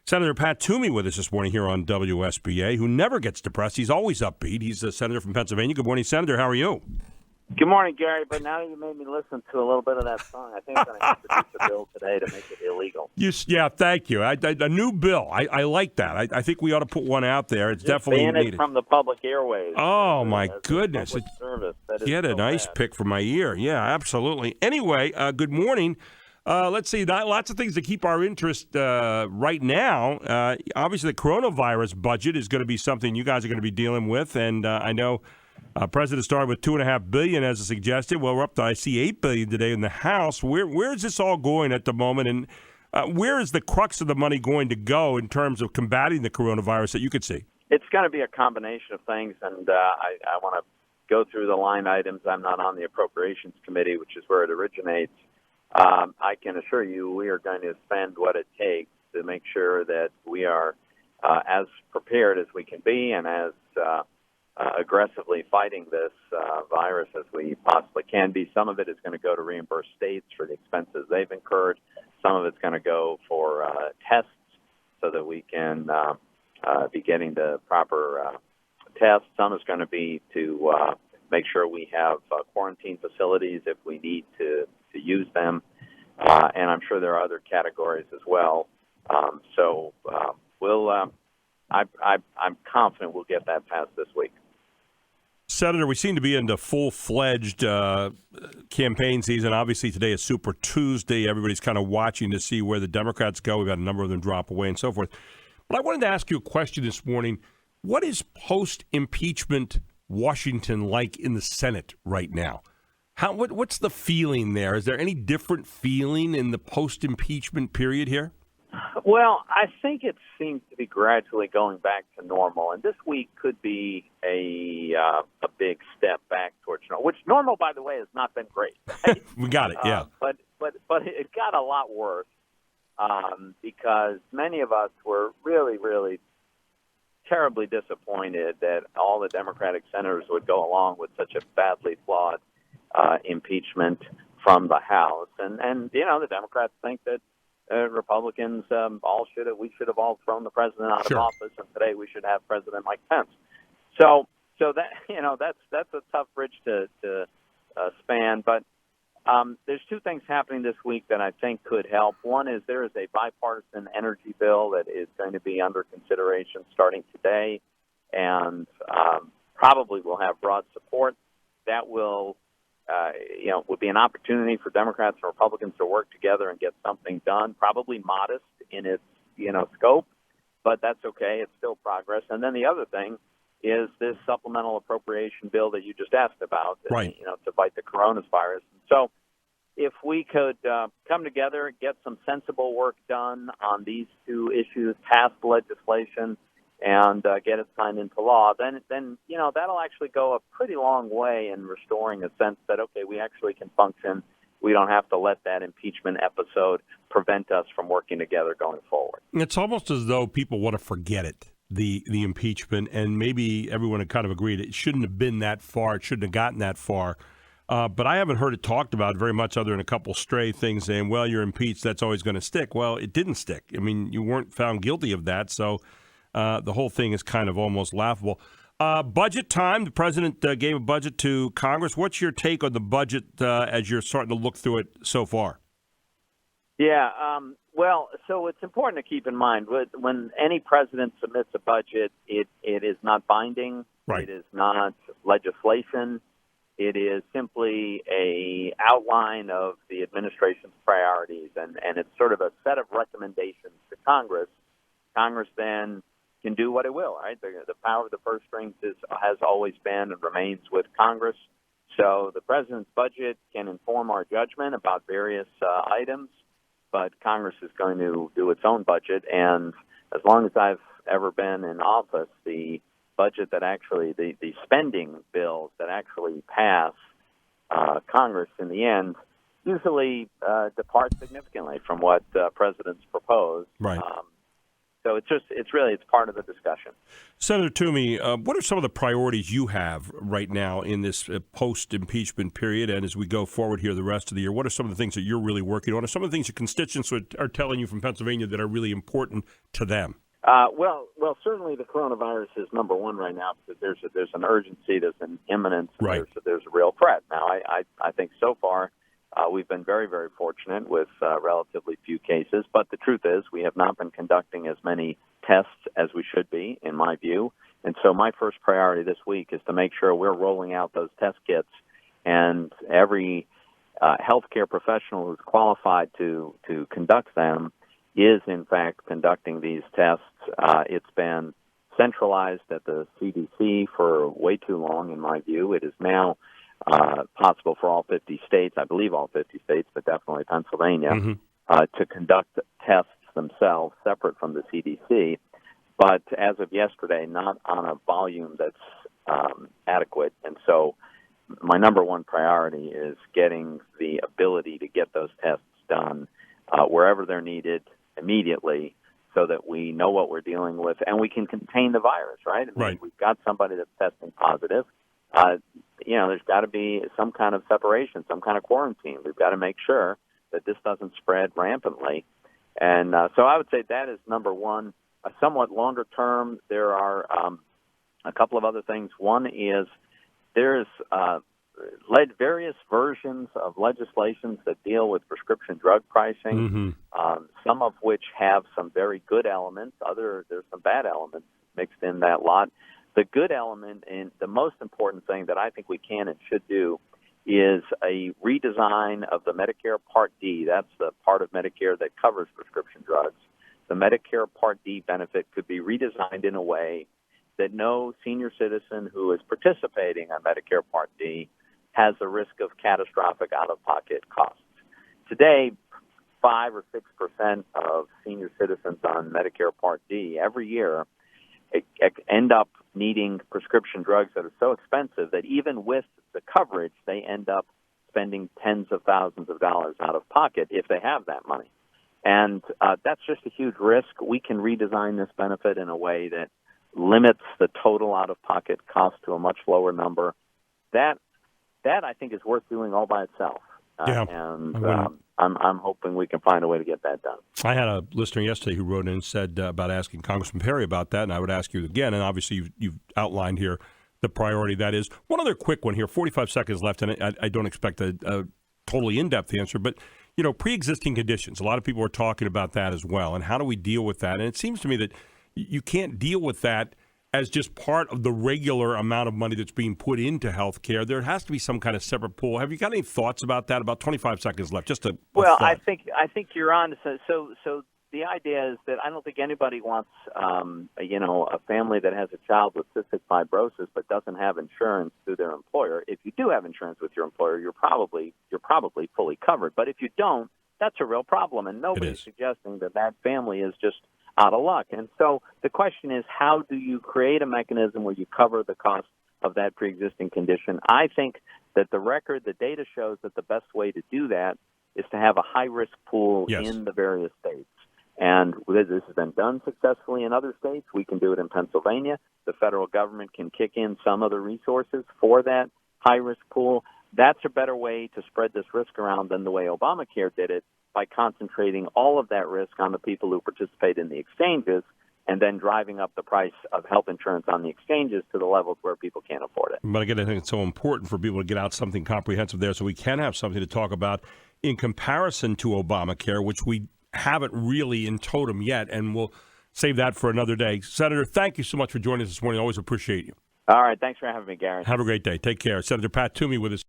Senator Pat Toomey with us this morning here on WSBA, who never gets depressed. He's always upbeat. He's a senator from Pennsylvania. Good morning, Senator. How are you? Good morning, Gary. But now you made me listen to a little bit of that song. I think I'm going to introduce a bill today to make it illegal. Yeah, thank you. A new bill. I like that. I think we ought to put one out there. It's Just definitely ban needed. it from the public airways. Oh, my goodness. Service. That is Get a so nice bad. pick for my ear. Yeah, absolutely. Anyway, good morning. Let's see, lots of things to keep our interest right now. Obviously, the coronavirus budget is going to be something you guys are going to be dealing with, and I know President started with $2.5 billion as suggested. Well, we're up to, I see, $8 billion today in the House. Where is this all going at the moment, and where is the crux of the money going to go in terms of combating the coronavirus that you could see? It's going to be a combination of things, and I want to go through the line items. I'm not on the Appropriations Committee, which is where it originates. I can assure you we are going to spend what it takes to make sure that we are as prepared as we can be and as aggressively fighting this virus as we possibly can be. Some of it is going to go to reimburse states for the expenses they've incurred. Some of it's going to go for tests so that we can be getting the proper tests. Some is going to be to make sure we have quarantine facilities if we need to use them. And I'm sure there are other categories as well. I'm confident we'll get that passed this week. Senator, we seem to be into full-fledged campaign season. Obviously, today is Super Tuesday. Everybody's kind of watching to see where the Democrats go. We've had a number of them drop away and so forth. But I wanted to ask you a question this morning. What is post-impeachment Washington like in the Senate right now? What's the feeling there? Is there any different feeling in the post-impeachment period here? Well, I think it seems to be gradually going back to normal, and this week could be a big step back towards normal. Which normal, by the way, has not been great. Right? We got it, yeah. But it got a lot worse because many of us were really, really terribly disappointed that all the Democratic senators would go along with such a badly flawed impeachment from the House, and the Democrats think that Republicans we should have all thrown the president out of office, and today we should have President Mike Pence. So that that's a tough bridge to span. But there's two things happening this week that I think could help. One is there is a bipartisan energy bill that is going to be under consideration starting today, and probably will have broad support. That will would be an opportunity for Democrats and Republicans to work together and get something done, probably modest in its, scope, but that's okay. It's still progress. And then the other thing is this supplemental appropriation bill that you just asked about, right. To fight the coronavirus. So if we could come together, get some sensible work done on these two issues, pass legislation, and get it signed into law, then that'll actually go a pretty long way in restoring a sense that, okay, we actually can function. We don't have to let that impeachment episode prevent us from working together going forward. It's almost as though people want to forget it, the impeachment, and maybe everyone had kind of agreed it shouldn't have been that far. It shouldn't have gotten that far. But I haven't heard it talked about very much other than a couple stray things saying, well, you're impeached, that's always going to stick. Well, it didn't stick. I mean, you weren't found guilty of that, so the whole thing is kind of almost laughable. Budget time. The president gave a budget to Congress. What's your take on the budget as you're starting to look through it so far? Yeah, well, so it's important to keep in mind when any president submits a budget, it is not binding. Right. It is not legislation. It is simply a outline of the administration's priorities, and it's sort of a set of recommendations to Congress. Congress then can do what it will, right? The power of the purse strings has always been and remains with Congress. So the president's budget can inform our judgment about various items, but Congress is going to do its own budget. And as long as I've ever been in office, the budget that actually, the spending bills that actually pass Congress in the end usually depart significantly from what presidents propose. Right. So So it's part of the discussion. Senator Toomey, what are some of the priorities you have right now in this post-impeachment period, and as we go forward here the rest of the year? What are some of the things that you're really working on, or some of the things your constituents are telling you from Pennsylvania that are really important to them? Well, certainly the coronavirus is number one right now because there's an urgency, there's an imminence, right. there's a real threat. Now, I think so far we've been very, very fortunate with relatively few cases, but the truth is we have not been conducting as many tests as we should be, in my view. And so my first priority this week is to make sure we're rolling out those test kits, and every healthcare professional who's qualified to conduct them is, in fact, conducting these tests. It's been centralized at the CDC for way too long, in my view. It is now possible for all 50 states, I believe all 50 states, but definitely Pennsylvania, to conduct tests themselves separate from the CDC. But as of yesterday, not on a volume that's adequate. And so my number one priority is getting the ability to get those tests done wherever they're needed immediately, so that we know what we're dealing with and we can contain the virus, right? I mean, right. We've got somebody that's testing positive. There's got to be some kind of separation, some kind of quarantine. We've got to make sure that this doesn't spread rampantly. And so I would say that is number one. Somewhat longer term, there are a couple of other things. One is there's led various versions of legislations that deal with prescription drug pricing, some of which have some very good elements. There's some bad elements mixed in that lot. The good element, and the most important thing that I think we can and should do, is a redesign of the Medicare Part D. That's the part of Medicare that covers prescription drugs. The Medicare Part D benefit could be redesigned in a way that no senior citizen who is participating on Medicare Part D has the risk of catastrophic out-of-pocket costs. Today, 5 or 6% of senior citizens on Medicare Part D every year end up needing prescription drugs that are so expensive that even with the coverage, they end up spending tens of thousands of dollars out of pocket if they have that money. And that's just a huge risk. We can redesign this benefit in a way that limits the total out-of-pocket cost to a much lower number. That I think is worth doing all by itself. I'm hoping we can find a way to get that done. I had a listener yesterday who wrote in and said about asking Congressman Perry about that, and I would ask you again. And obviously you've outlined here the priority that is. One other quick one here, 45 seconds left, and I don't expect a totally in-depth answer, but pre-existing conditions. A lot of people are talking about that as well, and how do we deal with that? And it seems to me that you can't deal with that as just part of the regular amount of money that's being put into health care. There has to be some kind of separate pool. Have you got any thoughts about that? About 25 seconds left. Just a well, thought. I think you're on. So the idea is that I don't think anybody wants, a family that has a child with cystic fibrosis but doesn't have insurance through their employer. If you do have insurance with your employer, you're probably fully covered. But if you don't, that's a real problem, and nobody's suggesting that family is just out of luck. And so the question is, how do you create a mechanism where you cover the cost of that pre-existing condition? I think that the data shows that the best way to do that is to have a high-risk pool in the various states. And this has been done successfully in other states. We can do it in Pennsylvania. The federal government can kick in some of the resources for that high-risk pool. That's a better way to spread this risk around than the way Obamacare did it, by concentrating all of that risk on the people who participate in the exchanges and then driving up the price of health insurance on the exchanges to the levels where people can't afford it. But again, I think it's so important for people to get out something comprehensive there so we can have something to talk about in comparison to Obamacare, which we haven't really in totem yet, and we'll save that for another day. Senator, thank you so much for joining us this morning. Always appreciate you. All right. Thanks for having me, Gary. Have a great day. Take care. Senator Pat Toomey with us.